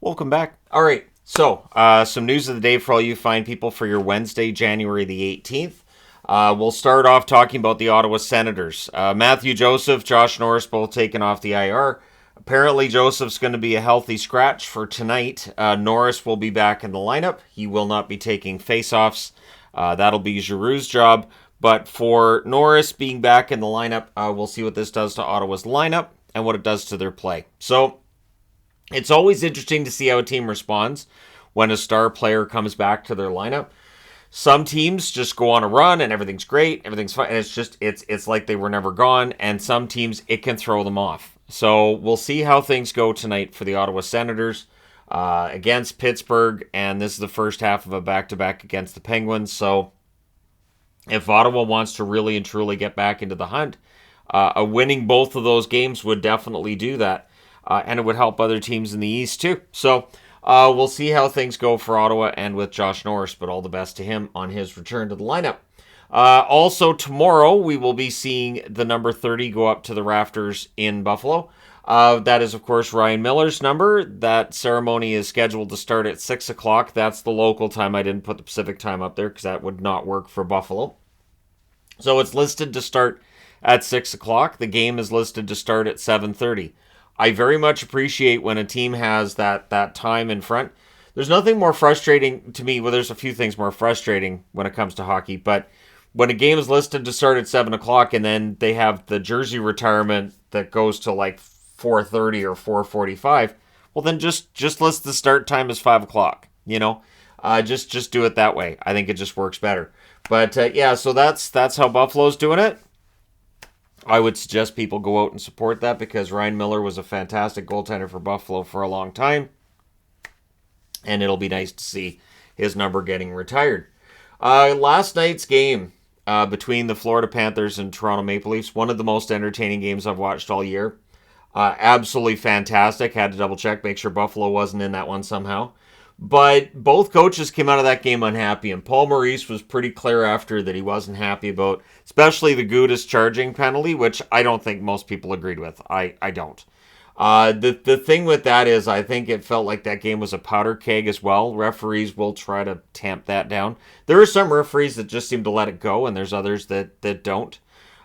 Welcome back. All right, so some news of the day for all you fine people for your Wednesday, January the 18th. We'll start off talking about the Ottawa Senators. Matthew Joseph, Josh Norris both taken off the IR. Apparently, Joseph's going to be a healthy scratch for tonight. Norris will be back in the lineup. He will not be taking faceoffs. That'll be Giroux's job. But for Norris being back in the lineup, we'll see what this does to Ottawa's lineup and what it does to their play. So it's always interesting to see how a team responds when a star player comes back to their lineup. Some teams just go on a run and everything's great, everything's fine, and it's like they were never gone. And some teams, it can throw them off. So we'll see how things go tonight for the Ottawa Senators against Pittsburgh, and this is the first half of a back-to-back against the Penguins. So if Ottawa wants to really and truly get back into the hunt, winning both of those games would definitely do that, and it would help other teams in the East too. So we'll see how things go for Ottawa and with Josh Norris, but all the best to him on his return to the lineup. Also, tomorrow we will be seeing the number 30 go up to the rafters in Buffalo. That is, of course, Ryan Miller's number. That ceremony is scheduled to start at 6 o'clock. That's the local time. I didn't put the Pacific time up there because that would not work for Buffalo. So it's listed to start at 6 o'clock. The game is listed to start at 7:30. I very much appreciate when a team has that time in front. There's nothing more frustrating to me. Well, there's a few things more frustrating when it comes to hockey, but when a game is listed to start at 7 o'clock and then they have the jersey retirement that goes to like 4:30 or 4:45, well, then just list the start time as 5 o'clock, just do it that way. I think it just works better. But yeah, so that's how Buffalo's doing it. I would suggest people go out and support that because Ryan Miller was a fantastic goaltender for Buffalo for a long time. And it'll be nice to see his number getting retired. Last night's game between the Florida Panthers and Toronto Maple Leafs, one of the most entertaining games I've watched all year. Absolutely fantastic. Had to double check, make sure Buffalo wasn't in that one somehow. But both coaches came out of that game unhappy, and Paul Maurice was pretty clear after that he wasn't happy about, especially the Gudas charging penalty, which I don't think most people agreed with. I don't. The thing with that is I think it felt like that game was a powder keg as well. Referees will try to tamp that down. There are some referees that just seem to let it go, and there's others that don't.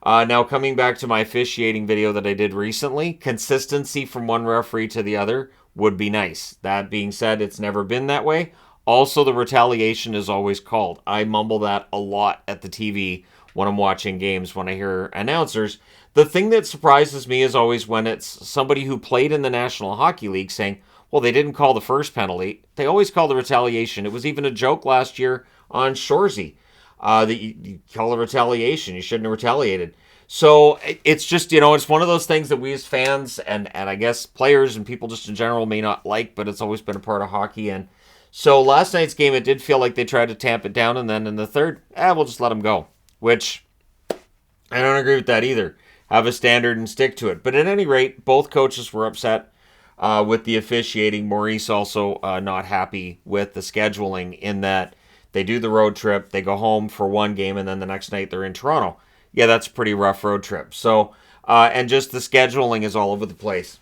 Now, coming back to my officiating video that I did recently, consistency from one referee to the other would be nice. That being said, it's never been that way. Also, the retaliation is always called. I mumble that a lot at the TV when I'm watching games, when I hear announcers. The thing that surprises me is always when it's somebody who played in the National Hockey League saying, well, they didn't call the first penalty. They always call the retaliation. It was even a joke last year on Shoresy that you call the retaliation. You shouldn't have retaliated. So it's just, it's one of those things that we as fans and I guess players and people just in general may not like, but it's always been a part of hockey. And so last night's game, it did feel like they tried to tamp it down. And then in the third, we'll just let them go, which I don't agree with that either. Have a standard and stick to it. But at any rate, both coaches were upset with the officiating. Maurice also not happy with the scheduling in that they do the road trip, they go home for one game, and then the next night they're in Toronto. Yeah, that's a pretty rough road trip. So, and just the scheduling is all over the place.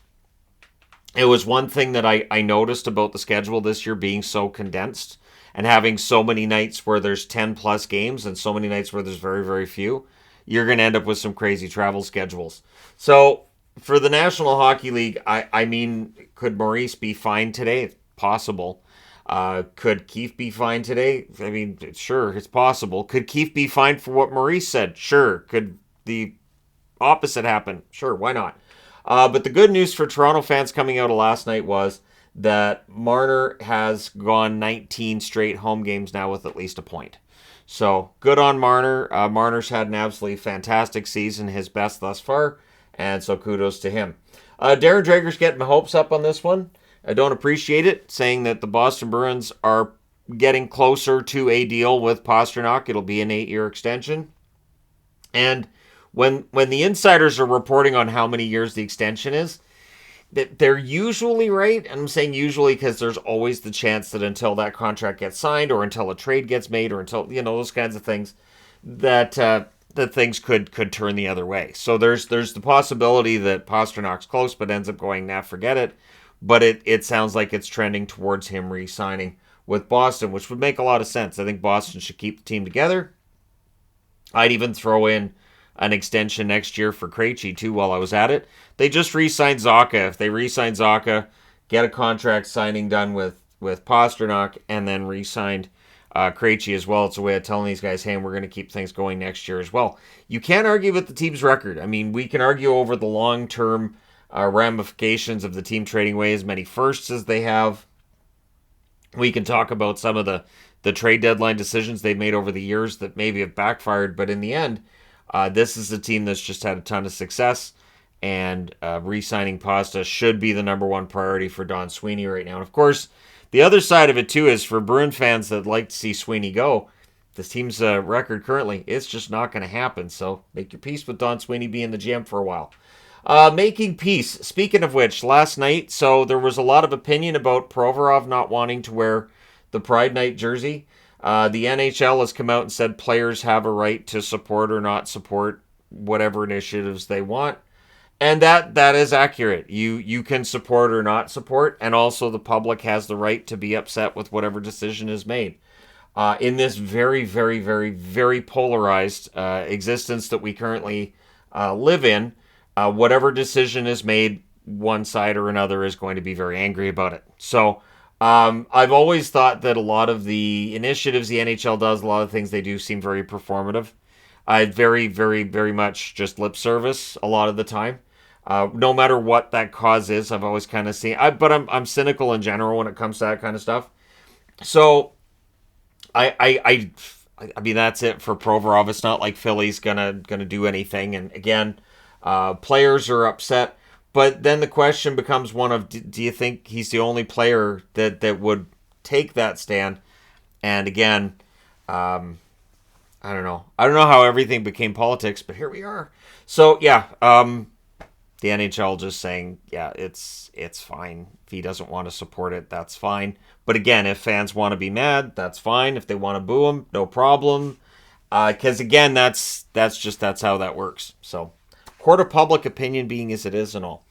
It was one thing that I noticed about the schedule this year being so condensed and having so many nights where there's 10 plus games and so many nights where there's very, very few. You're going to end up with some crazy travel schedules. So, for the National Hockey League, I mean, could Maurice be fined today? Possible. Could Keefe be fined today? I mean, sure, it's possible. Could Keefe be fined for what Maurice said? Sure. Could the opposite happen? Sure, why not? But the good news for Toronto fans coming out of last night was that Marner has gone 19 straight home games now with at least a point. So, good on Marner. Marner's had an absolutely fantastic season, his best thus far, and so kudos to him. Darren Dreger's getting my hopes up on this one. I don't appreciate it, saying that the Boston Bruins are getting closer to a deal with Pastrnak. It'll be an 8-year extension. And when the insiders are reporting on how many years the extension is, that they're usually right. And I'm saying usually because there's always the chance that until that contract gets signed or until a trade gets made or until, those kinds of things, that things could turn the other way. So there's the possibility that Pasternak's close but ends up going, forget it. but it sounds like it's trending towards him re-signing with Boston, which would make a lot of sense. I think Boston should keep the team together. I'd even throw in an extension next year for Krejci, too, while I was at it. They just re-signed Zacha. If they re-sign Zacha, get a contract signing done with Pasternak, and then re-signed Krejci as well, it's a way of telling these guys, hey, we're going to keep things going next year as well. You can't argue with the team's record. I mean, we can argue over the long-term ramifications of the team trading away as many firsts as they have. We can talk about some of the trade deadline decisions they've made over the years that maybe have backfired, but in the end, this is a team that's just had a ton of success, and re-signing Pasta should be the number one priority for Don Sweeney right now. And of course, the other side of it too is for Bruin fans that like to see Sweeney go. This team's record currently, it's just not going to happen. So make your peace with Don Sweeney being the GM for a while. Making peace. Speaking of which, last night, so there was a lot of opinion about Provorov not wanting to wear the Pride Night jersey. The NHL has come out and said players have a right to support or not support whatever initiatives they want. And that is accurate. You can support or not support, and also the public has the right to be upset with whatever decision is made. In this very, very, very, very polarized existence that we currently live in, whatever decision is made, one side or another is going to be very angry about it. So I've always thought that a lot of the initiatives the NHL does, a lot of things they do seem very performative. Very, very, very much just lip service a lot of the time. No matter what that cause is, I've always kind of seen. But I'm cynical in general when it comes to that kind of stuff. So I mean that's it for Provorov. It's not like Philly's gonna do anything. And again, players are upset. But then the question becomes one of, do you think he's the only player that would take that stand? And again, I don't know. I don't know how everything became politics, but here we are. So yeah. The NHL just saying, yeah, it's fine. If he doesn't want to support it, that's fine. But again, if fans want to be mad, that's fine. If they want to boo him, no problem. Because again, that's how that works. So, court of public opinion being as it is and all.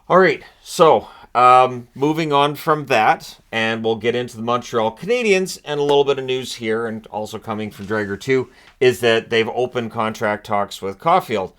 All right, so moving on from that, and we'll get into the Montreal Canadiens, and a little bit of news here, and also coming from Drager 2, is that they've opened contract talks with Caulfield.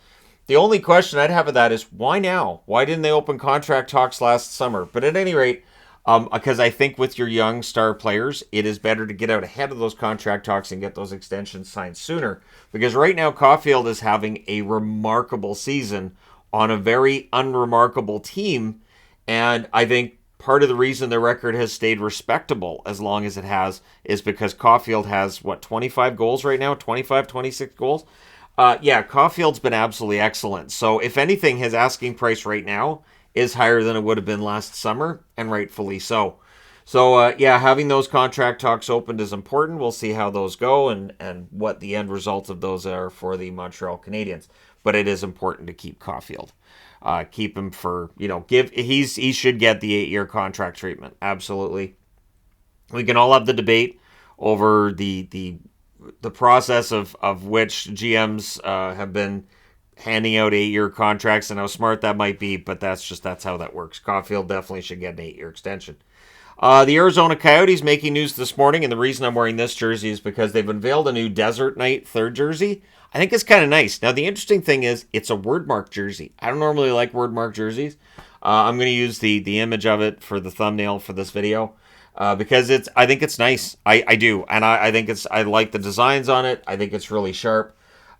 The only question I'd have of that is, why now? Why didn't they open contract talks last summer? But at any rate, because I think with your young star players, it is better to get out ahead of those contract talks and get those extensions signed sooner. Because right now, Caulfield is having a remarkable season on a very unremarkable team. And I think part of the reason the record has stayed respectable as long as it has is because Caulfield has, 25 goals right now? 25, 26 goals? Yeah, Caulfield's been absolutely excellent. So if anything, his asking price right now is higher than it would have been last summer, and rightfully so. So yeah, having those contract talks opened is important. We'll see how those go and what the end results of those are for the Montreal Canadiens. But it is important to keep Caulfield. Keep him for, he should get the 8-year contract treatment. Absolutely. We can all have the debate over the process of which GMs have been handing out 8-year contracts and how smart that might be, but that's how that works. Caulfield definitely should get an 8-year extension. The Arizona Coyotes making news this morning, and the reason I'm wearing this jersey is because they've unveiled a new Desert Night third jersey. I think it's kind of nice. Now, the interesting thing is it's a wordmark jersey. I don't normally like wordmark jerseys. I'm going to use the image of it for the thumbnail for this video. Because I think it's nice. I do. And I think I like the designs on it. I think it's really sharp.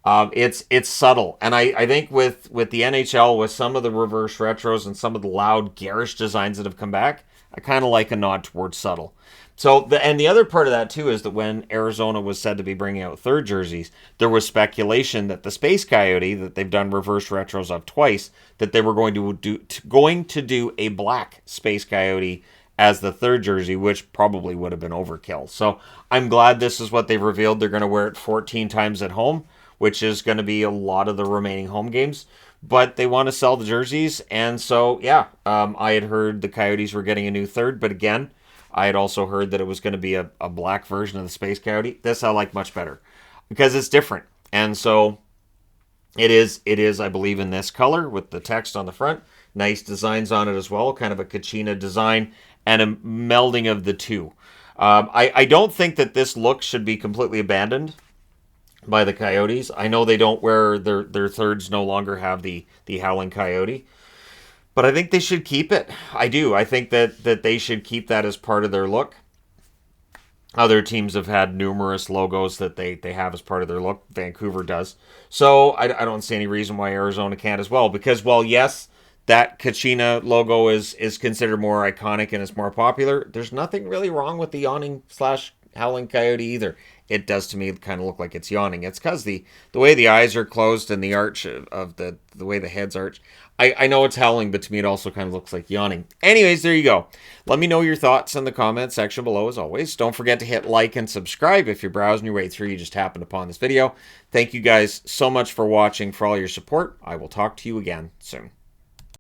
It's subtle. And I think with the NHL, with some of the reverse retros and some of the loud, garish designs that have come back, I kind of like a nod towards subtle. So, the other part of that, too, is that when Arizona was said to be bringing out third jerseys, there was speculation that the Space Coyote, that they've done reverse retros of twice, that they were going to do a black Space Coyote as the third jersey, which probably would have been overkill. So I'm glad this is what they've revealed. They're going to wear it 14 times at home, which is going to be a lot of the remaining home games. But they want to sell the jerseys, and so, yeah, I had heard the Coyotes were getting a new third, but again, I had also heard that it was going to be a black version of the Space Coyote. This I like much better, because it's different. And so it is, I believe, in this color with the text on the front. nice designs on it as well, kind of a Kachina design and a melding of the two. I don't think that this look should be completely abandoned by the Coyotes. I know they don't wear their thirds no longer have the Howling Coyote, but I think they should keep it. I do. I think that they should keep that as part of their look. Other teams have had numerous logos that they have as part of their look. Vancouver does. So I don't see any reason why Arizona can't as well. Because while, yes, that Kachina logo is considered more iconic and it's more popular, there's nothing really wrong with the yawning / Howling Coyote either. It does to me kind of look like it's yawning. It's because the way the eyes are closed and the arch of the way the head's arch. I know it's howling, but to me it also kind of looks like yawning. Anyways, there you go. Let me know your thoughts in the comment section below as always. Don't forget to hit like and subscribe if you're browsing your way through. You just happened upon this video. Thank you guys so much for watching, for all your support. I will talk to you again soon.